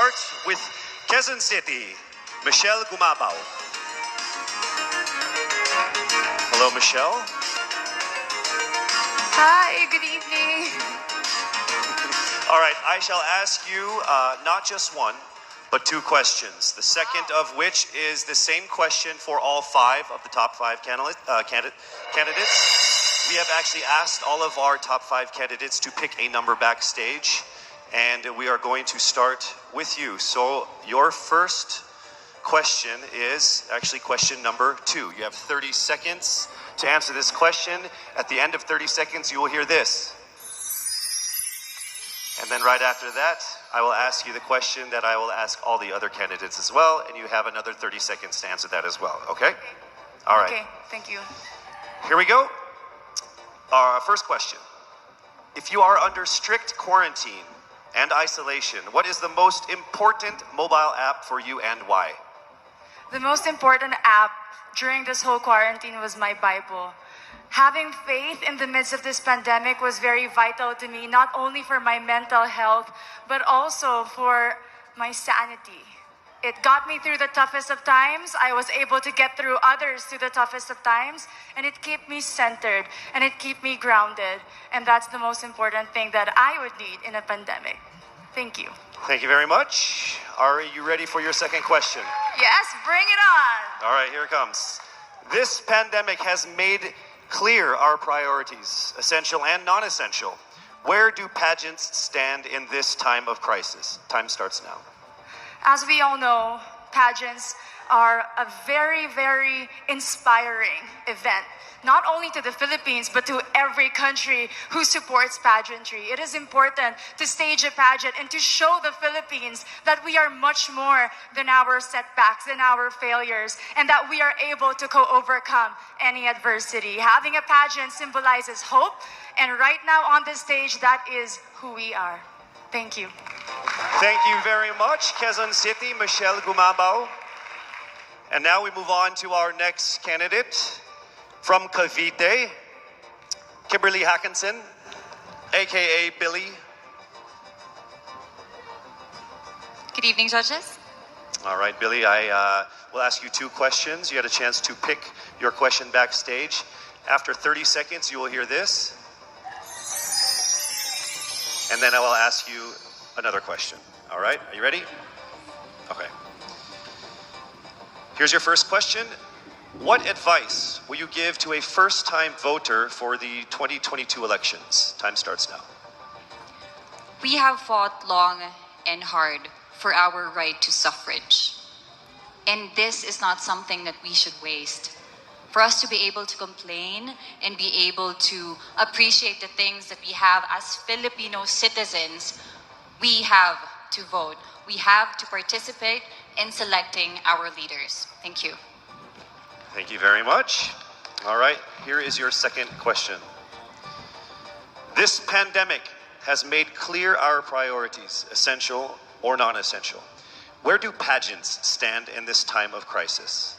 start with Quezon City, Michelle Gumabaw. Hello, Michelle. Hi, good evening. All right, I shall ask you not just one, but two questions. The second of which is the same question for all five of the top five candidates. We have actually asked all of our top five candidates to pick a number backstage, and we are going to start with you. So your first question is actually question number 2. You have 30 seconds to answer this question. At the end of 30 seconds, you will hear this. And then right after that, I will ask you the question that I will ask all the other candidates as well, and you have another 30 seconds to answer that as well, okay? All right. Okay, thank you. Here we go. Our first question. If you are under strict quarantine and isolation, what is the most important mobile app for you and why? The most important app during this whole quarantine was my Bible. Having faith in the midst of this pandemic was very vital to me, not only for my mental health, but also for my sanity. It got me through the toughest of times. I was able to get through others through the toughest of times, and it kept me centered, and it kept me grounded. And that's the most important thing that I would need in a pandemic. Thank you. Thank you very much. Are you ready for your second question? Yes, bring it on. All right, here it comes. This pandemic has made clear our priorities, essential and non-essential. Where do pageants stand in this time of crisis? Time starts now. As we all know, pageants are a very, very inspiring event, not only to the Philippines, but to every country who supports pageantry. It is important to stage a pageant and to show the Philippines that we are much more than our setbacks and our failures, and that we are able to overcome any adversity. Having a pageant symbolizes hope, and right now on the stage, that is who we are. Thank you. Thank you very much, Quezon City, Michelle Gumabaw. And now we move on to our next candidate from Cavite, Kimberly Hackinson, aka Billy. Good evening, judges. All right, Billy, I will ask you two questions. You had a chance to pick your question backstage. After 30 seconds, you will hear this. And then I will ask you another question. All right, are you ready? Okay. Here's your first question. What advice will you give to a first-time voter for the 2022 elections? Time starts now. We have fought long and hard for our right to suffrage. And this is not something that we should waste. For us to be able to complain and be able to appreciate the things that we have as Filipino citizens, we have to vote. We have to participate in selecting our leaders. Thank you. Thank you very much. All right, here is your second question. This pandemic has made clear our priorities, essential or non-essential. Where do pageants stand in this time of crisis?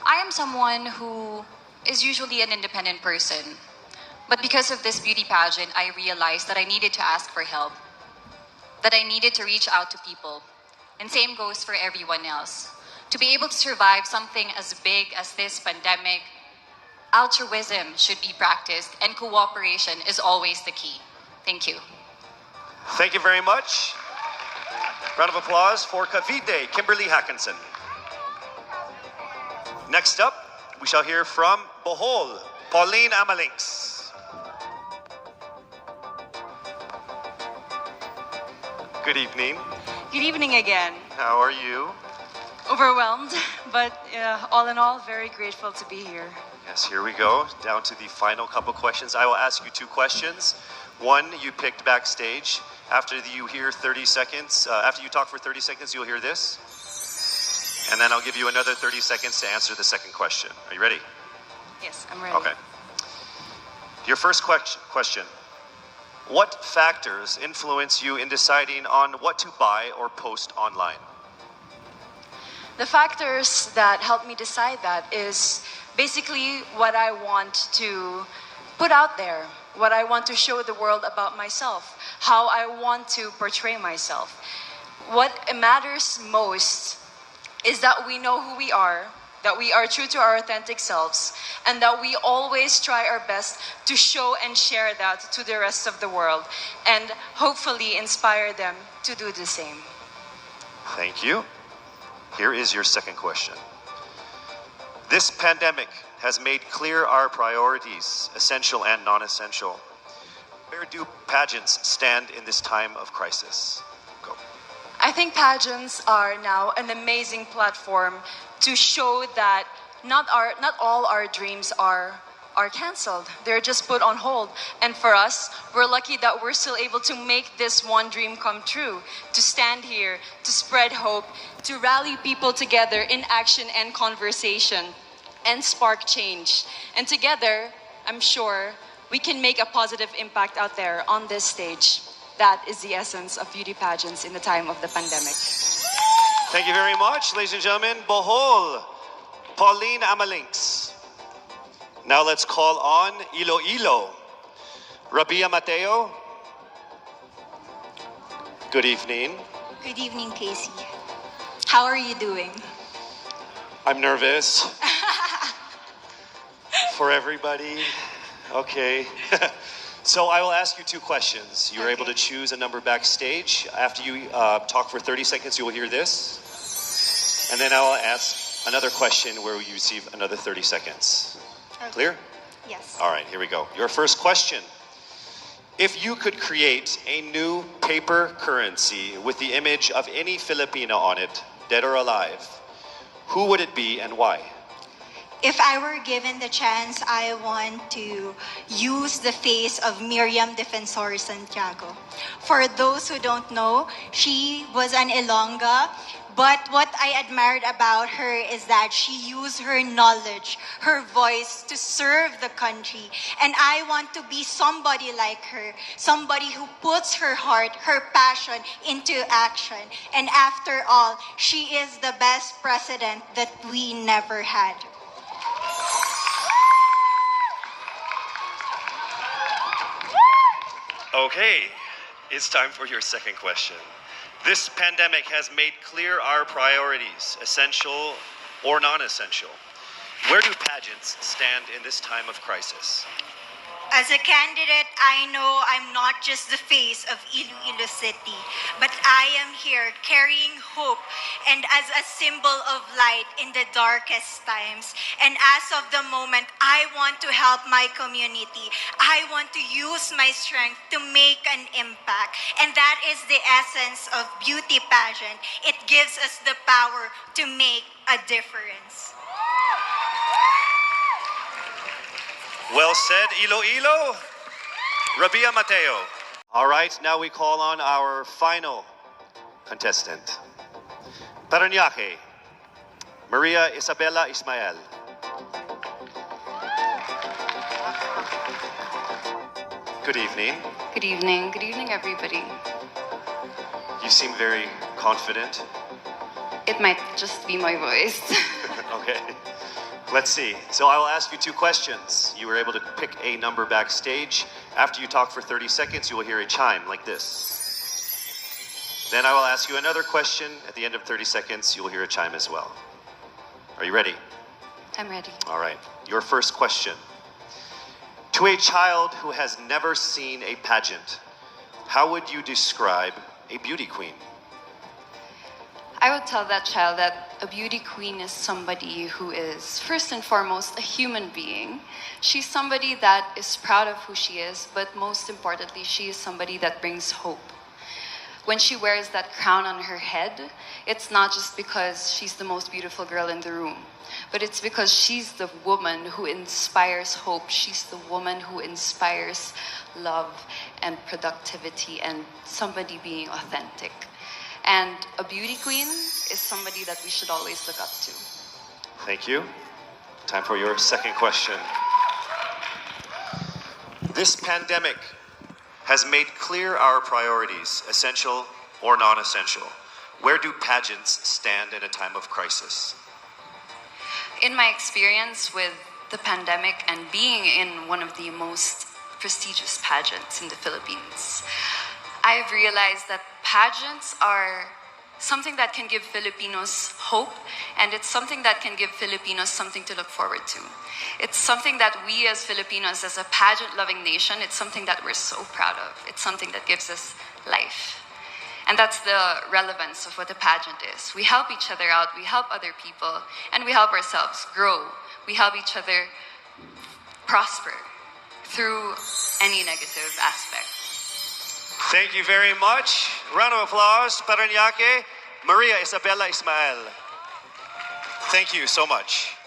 I am someone who is usually an independent person. But because of this beauty pageant, I realized that I needed to ask for help, that I needed to reach out to people. And same goes for everyone else. To be able to survive something as big as this pandemic, altruism should be practiced, and cooperation is always the key. Thank you. Thank you very much. Round of applause for Cavite, Kimberly Hackinson. Next up, we shall hear from Bohol, Pauline Amalinks. Good evening. Good evening again. How are you? Overwhelmed, but all in all, very grateful to be here. Yes, here we go. Down to the final couple questions. I will ask you two questions. One, you picked backstage. After you hear 30 seconds, after you talk for 30 seconds, you'll hear this. And then I'll give you another 30 seconds to answer the second question. Are you ready? Yes, I'm ready. Okay. Your first question. What factors influence you in deciding on what to buy or post online? The factors that help me decide that is basically what I want to put out there, what I want to show the world about myself, how I want to portray myself. What matters most is that we know who we are, that we are true to our authentic selves, and that we always try our best to show and share that to the rest of the world, and hopefully inspire them to do the same. Thank you. Here is your second question. This pandemic has made clear our priorities, essential and non-essential. Where do pageants stand in this time of crisis? Go. I think pageants are now an amazing platform to show that not all our dreams are canceled. They're just put on hold. And for us, we're lucky that we're still able to make this one dream come true, to stand here, to spread hope, to rally people together in action and conversation, and spark change. And together, I'm sure, we can make a positive impact out there on this stage. That is the essence of beauty pageants in the time of the pandemic. Thank you very much, ladies and gentlemen. Bohol, Pauline Amalinks. Now let's call on Iloilo. Rabia Mateo. Good evening. Good evening, Casey. How are you doing? I'm nervous. For everybody. Okay. So I will ask you two questions. You're able to choose a number backstage. After you talk for 30 seconds, you will hear this. And then I will ask another question where you receive another 30 seconds. Okay. Clear? Yes. All right, here we go. Your first question. If you could create a new paper currency with the image of any Filipino on it, dead or alive, who would it be and why? If I were given the chance, I want to use the face of Miriam Defensor Santiago. For those who don't know, she was an Ilongga, but what I admired about her is that she used her knowledge, her voice to serve the country. And I want to be somebody like her, somebody who puts her heart, her passion into action. And after all, she is the best president that we never had. Okay, it's time for your second question. This pandemic has made clear our priorities, essential or non-essential. Where do pageants stand in this time of crisis? As a candidate, I know I'm not just the face of Iloilo City, but I am here carrying hope and as a symbol of light in the darkest times. And as of the moment, I want to help my community. I want to use my strength to make an impact. And that is the essence of beauty pageant. It gives us the power to make a difference. Well said, Iloilo. Rabia Mateo. All right, now we call on our final contestant. Parañaque, Maria Isabella Ismael. Good evening. Good evening. Good evening, everybody. You seem very confident. It might just be my voice. Okay. Let's see. So I will ask you two questions. You were able to pick a number backstage. After you talk for 30 seconds, you will hear a chime like this. Then I will ask you another question. At the end of 30 seconds, you will hear a chime as well. Are you ready? I'm ready. All right. Your first question. To a child who has never seen a pageant, how would you describe a beauty queen? I would tell that child that a beauty queen is somebody who is, first and foremost, a human being. She's somebody that is proud of who she is, but most importantly, she is somebody that brings hope. When she wears that crown on her head, it's not just because she's the most beautiful girl in the room, but it's because she's the woman who inspires hope. She's the woman who inspires love and productivity and somebody being authentic. And a beauty queen is somebody that we should always look up to. Thank you. Time for your second question. This pandemic has made clear our priorities, essential or non-essential. Where do pageants stand in a time of crisis? In my experience with the pandemic and being in one of the most prestigious pageants in the Philippines. I've realized that pageants are something that can give Filipinos hope, and it's something that can give Filipinos something to look forward to. It's something that we as Filipinos, as a pageant-loving nation, it's something that we're so proud of. It's something that gives us life. And that's the relevance of what a pageant is. We help each other out, we help other people, and we help ourselves grow. We help each other prosper through any negative aspect. Thank you very much. Round of applause, Paranaque, Maria Isabella Ismael. Thank you so much.